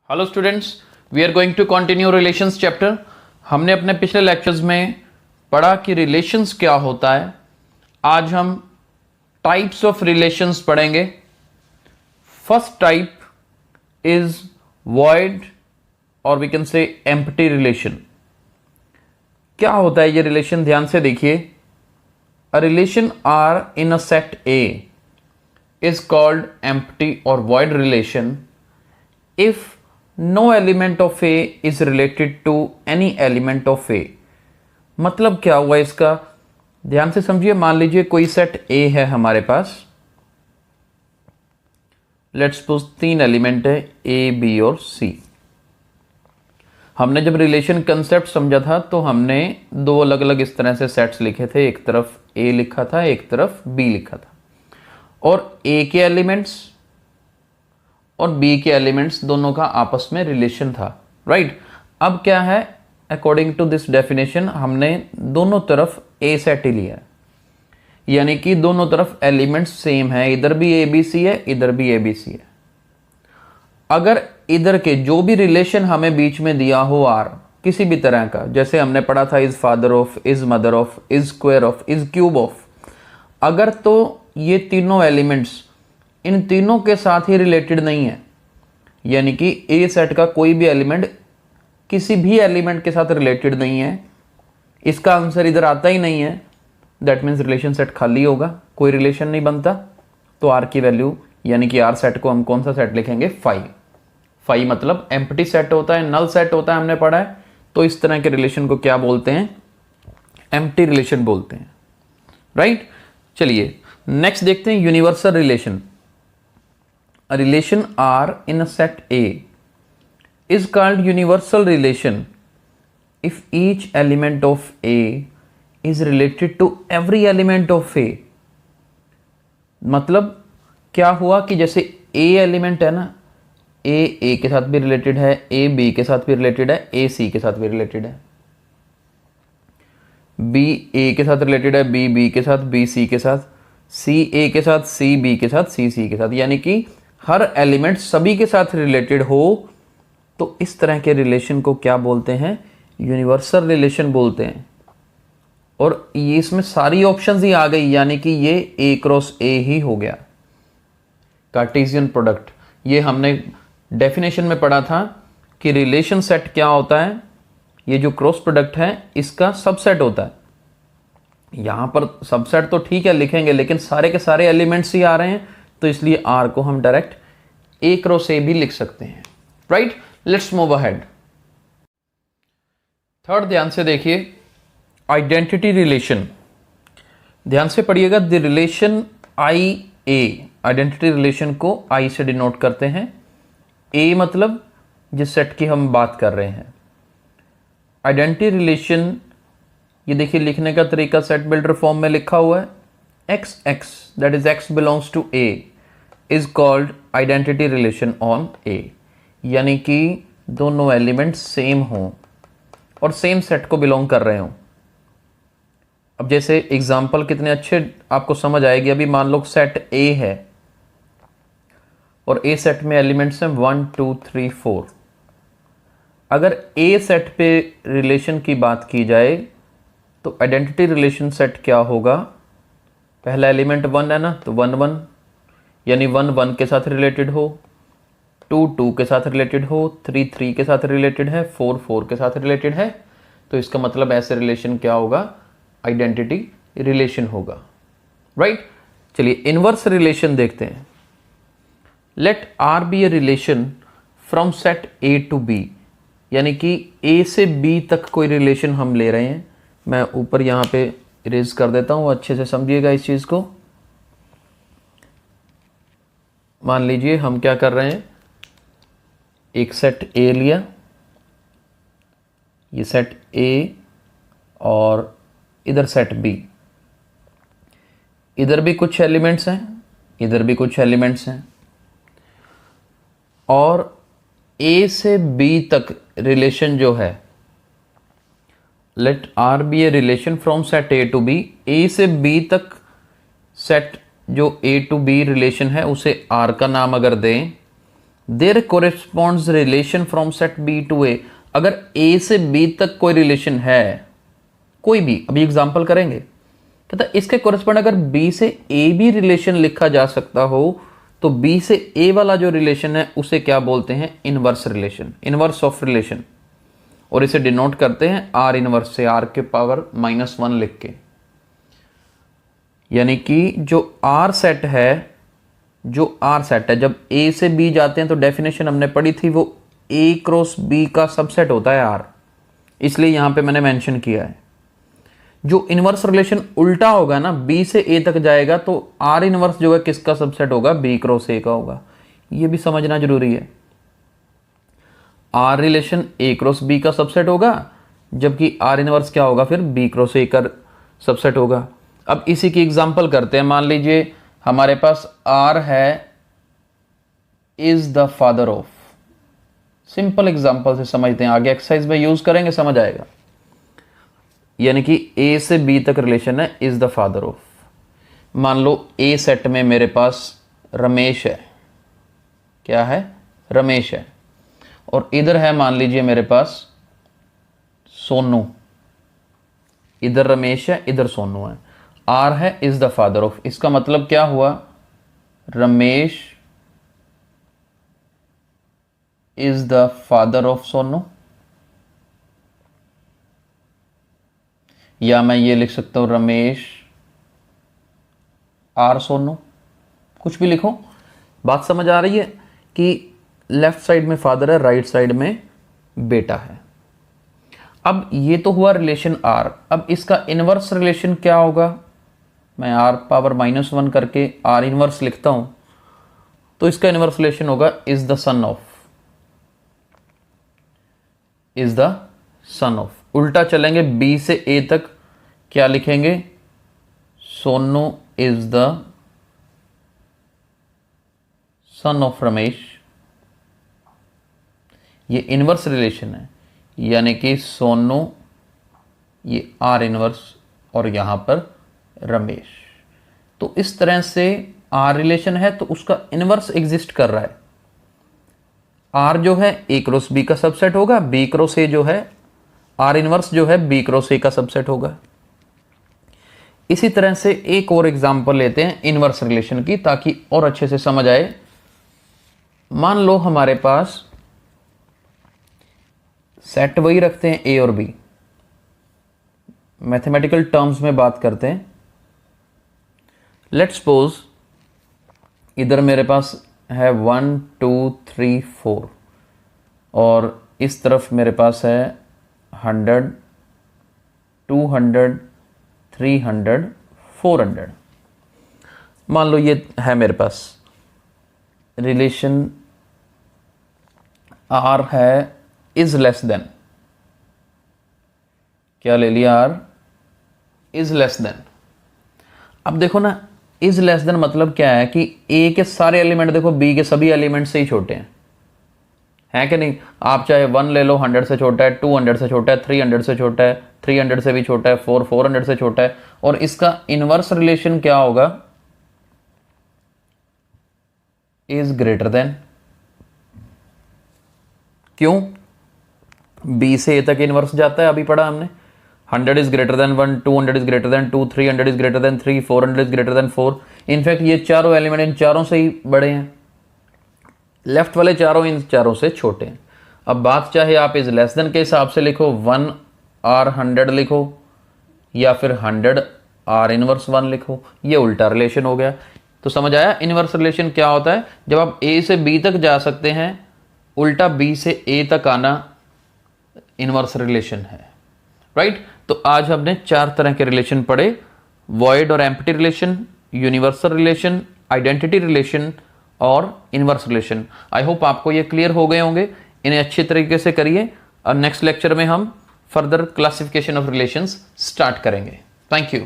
Hello students, we are going to continue relations chapter. हमने अपने पिछले लेक्चर्स में पढ़ा कि रिलेशंस क्या होता है। आज हम टाइप्स ऑफ रिलेशंस पढ़ेंगे। फर्स्ट टाइप इज वॉइड और we can say empty relation. क्या होता है ये रिलेशन, ध्यान से देखिए। A relation R in a set A is called empty और void relation if no element of A is related to any element of A। मतलब क्या हुआ इसका, ध्यान से समझिए। मान लीजिए कोई सेट A है हमारे पास, लेट्स सपोज 3 एलिमेंट है A, B और C। हमने जब रिलेशन कंसेप्ट समझा था तो हमने दो अलग अलग इस तरह से सेट्स लिखे थे, एक तरफ A लिखा था, एक तरफ B लिखा था, और A के एलिमेंट्स और बी के एलिमेंट्स दोनों का आपस में रिलेशन था, राइट। अब क्या है, अकॉर्डिंग टू दिस डेफिनेशन हमने दोनों तरफ ए सेट ही लिया है, यानी कि दोनों तरफ एलिमेंट्स सेम है, इधर भी ए बी सी है, इधर भी ए बी सी है। अगर इधर के जो भी रिलेशन हमें बीच में दिया हो आर किसी भी तरह का, जैसे हमने पढ़ा था is father of, is mother of, is square of, is cube of, अगर तो ये तीनों एलिमेंट्स इन तीनों के साथ ही रिलेटेड नहीं है, यानी कि ए सेट का कोई भी एलिमेंट किसी भी एलिमेंट के साथ रिलेटेड नहीं है, इसका आंसर इधर आता ही नहीं है, दैट मीन्स रिलेशन सेट खाली होगा, कोई रिलेशन नहीं बनता। तो आर की वैल्यू यानी कि आर सेट को हम कौन सा सेट लिखेंगे, फाई। फाई मतलब एम्प्टी सेट होता है, नल सेट होता है, हमने पढ़ा है। तो इस तरह के रिलेशन को क्या बोलते हैं, एम्प्टी रिलेशन बोलते हैं, राइट। चलिए नेक्स्ट देखते हैं universal relation. A relation R in a set A is called universal relation if each element of A is related to every element of A। मतलब क्या हुआ कि जैसे A एलिमेंट है ना, A के साथ भी रिलेटेड है, A B के साथ भी रिलेटेड है, A C के साथ भी रिलेटेड है, B A के साथ रिलेटेड है, B B के साथ, B C के साथ, C A के साथ, C B के साथ, C C के साथ, यानी कि हर एलिमेंट सभी के साथ रिलेटेड हो, तो इस तरह के रिलेशन को क्या बोलते हैं, यूनिवर्सल रिलेशन बोलते हैं। और ये इसमें सारी ऑप्शंस ही आ गई, यानी कि ये ए क्रॉस ए ही हो गया, कार्टेशियन प्रोडक्ट। ये हमने डेफिनेशन में पढ़ा था कि रिलेशन सेट क्या होता है, ये जो क्रॉस प्रोडक्ट है इसका सबसेट होता है। यहां पर सबसेट तो ठीक है लिखेंगे, लेकिन सारे के सारे एलिमेंट्स ही आ रहे हैं, तो इसलिए आर को हम डायरेक्ट ए क्रॉस ए भी लिख सकते हैं, right. Let's move ahead. Third, ध्यान से देखिए, आइडेंटिटी रिलेशन। ध्यान से पढ़िएगा, the relation I A, identity relation को आई से डिनोट करते हैं। ए मतलब जिस सेट की हम बात कर रहे हैं। आइडेंटिटी रिलेशन, ये देखिए लिखने का तरीका सेट बिल्डर फॉर्म में लिखा हुआ है, X X that is X belongs to A is called identity relation on A, यानी कि दोनों एलिमेंट सेम हों और सेम सेट को बिलोंग कर रहे हों। अब जैसे एग्जांपल कितने अच्छे आपको समझ आएगी। अभी मान लो सेट ए है और ए सेट में एलिमेंट्स हैं 1 2 3 4। अगर ए सेट पे रिलेशन की बात की जाए तो आइडेंटिटी रिलेशन सेट क्या होगा, पहला एलिमेंट 1 है ना, तो 1 1, यानी 1 1 के साथ रिलेटेड हो, 2 2 के साथ रिलेटेड हो, 3 3 के साथ रिलेटेड है, 4 4 के साथ रिलेटेड है। तो इसका मतलब ऐसे रिलेशन क्या होगा, आइडेंटिटी रिलेशन होगा, राइट। चलिए इनवर्स रिलेशन देखते हैं। Let R be a relation from set A to B, यानी कि ए से बी तक कोई रिलेशन हम ले रहे हैं। मैं ऊपर यहाँ पे इरेज कर देता हूँ, अच्छे से समझिएगा इस चीज़ को। मान लीजिए हम क्या कर रहे हैं, एक सेट ए लिया, ये सेट ए और इधर सेट बी, इधर भी कुछ एलिमेंट्स हैं, इधर भी कुछ एलिमेंट्स हैं, और ए से बी तक रिलेशन जो है, let R be a relation from set A to B, A से बी तक सेट जो ए टू बी रिलेशन है उसे आर का नाम अगर दें there corresponds relation from set B to A. अगर ए से बी तक कोई रिलेशन है, कोई भी, अभी एग्जांपल करेंगे, कहता इसके कोरिस्पॉन्ड अगर बी से ए भी रिलेशन लिखा जा सकता हो तो बी से ए वाला जो रिलेशन है उसे क्या बोलते हैं? Inverse relation, inverse of relation. और इसे डिनोट करते हैं आर इनवर्स से, आर के पावर -1 लिख के। यानी कि जो आर सेट है, जब ए से बी जाते हैं तो डेफिनेशन हमने पढ़ी थी, वो ए क्रॉस बी का सबसेट होता है आर, इसलिए यहां पे मैंने मेंशन किया है। जो इनवर्स रिलेशन उल्टा होगा ना, बी से ए तक जाएगा, तो आर इनवर्स जो है किसका सबसेट होगा? बी क्रॉस ए का होगा। ये भी समझना जरूरी है। R relation A cross B का सबसेट होगा, जबकि आर इनवर्स क्या होगा? फिर बी क्रॉस ए का सबसेट होगा। अब इसी की एग्जांपल करते हैं। मान लीजिए हमारे पास आर है is the father of. Simple example से समझते हैं, आगे एक्सरसाइज में यूज करेंगे, समझ आएगा। यानी कि ए से बी तक रिलेशन है इज द फादर ऑफ। मान लो ए सेट में मेरे पास रमेश है, क्या है? रमेश है। और इधर है मान लीजिए मेरे पास सोनू, इधर रमेश है, इधर सोनू है। आर है इज द फादर ऑफ, इसका मतलब क्या हुआ? Ramesh is the father of Sonu. या मैं ये लिख सकता हूं रमेश आर सोनू, कुछ भी लिखो। बात समझ आ रही है कि लेफ्ट साइड में फादर है, राइट साइड में बेटा है। अब ये तो हुआ रिलेशन आर। अब इसका इनवर्स रिलेशन क्या होगा? मैं आर पावर -1 करके आर इनवर्स लिखता हूं, तो इसका इनवर्स रिलेशन होगा is the son of, is the son of. उल्टा चलेंगे, बी से ए तक क्या लिखेंगे? Sonu is the son of Ramesh. ये इनवर्स रिलेशन है, यानी कि सोनू, ये आर इनवर्स, और यहां पर रमेश। तो इस तरह से आर रिलेशन है तो उसका इनवर्स एग्जिस्ट कर रहा है। आर जो है ए क्रॉस बी का सबसेट होगा, बी क्रॉस ए जो है, आर इनवर्स जो है बी क्रॉस ए का सबसेट होगा। इसी तरह से एक और एग्जांपल लेते हैं इनवर्स रिलेशन की, ताकि और अच्छे से समझ आए। मान लो हमारे पास सेट वही रखते हैं ए और बी, मैथमेटिकल टर्म्स में बात करते हैं। लेट्स सपोज इधर मेरे पास है 1 2 3 4, और इस तरफ मेरे पास है 100 200 300 400। मान लो ये है मेरे पास रिलेशन आर है इज लेस देन, क्या ले लिया? R is less than. अब देखो ना, इज लेस देन मतलब क्या है कि ए के सारे एलिमेंट देखो बी के सभी एलिमेंट से ही छोटे हैं कि नहीं? आप चाहे 1 ले लो, 100 से छोटा है, 200 से छोटा है, 300 से छोटा है, 300 से भी छोटा है, 400 से छोटा है। और इसका इनवर्स रिलेशन क्या होगा? Is greater than. क्यों? बी से ए तक इनवर्स जाता है, अभी पढ़ा हमने। 100 is greater than 1, 200 is greater than 2, 300 is greater than 3, 400 is greater than 4। In fact ये चारों एलिमेंट इन चारों से ही बड़े हैं, लेफ्ट वाले चारों इन चारों से छोटे हैं। अब बात चाहे आप इज लेस देन के हिसाब से लिखो, 1 आर 100 लिखो, या फिर 100 आर इनवर्स 1 लिखो, ये उल्टा रिलेशन हो गया। तो समझ आया इनवर्स रिलेशन क्या होता है? जब आप ए से बी तक जा सकते हैं, उल्टा बी से ए तक आना इनवर्स रिलेशन है, राइट? तो आज हमने 4 तरह के रिलेशन पढ़े, वॉइड और empty relation, universal relation, identity relation और इनवर्स रिलेशन। आई होप आपको ये क्लियर हो गए होंगे। इन्हें अच्छी तरीके से करिए और नेक्स्ट लेक्चर में हम further classification of relations start करेंगे। Thank you.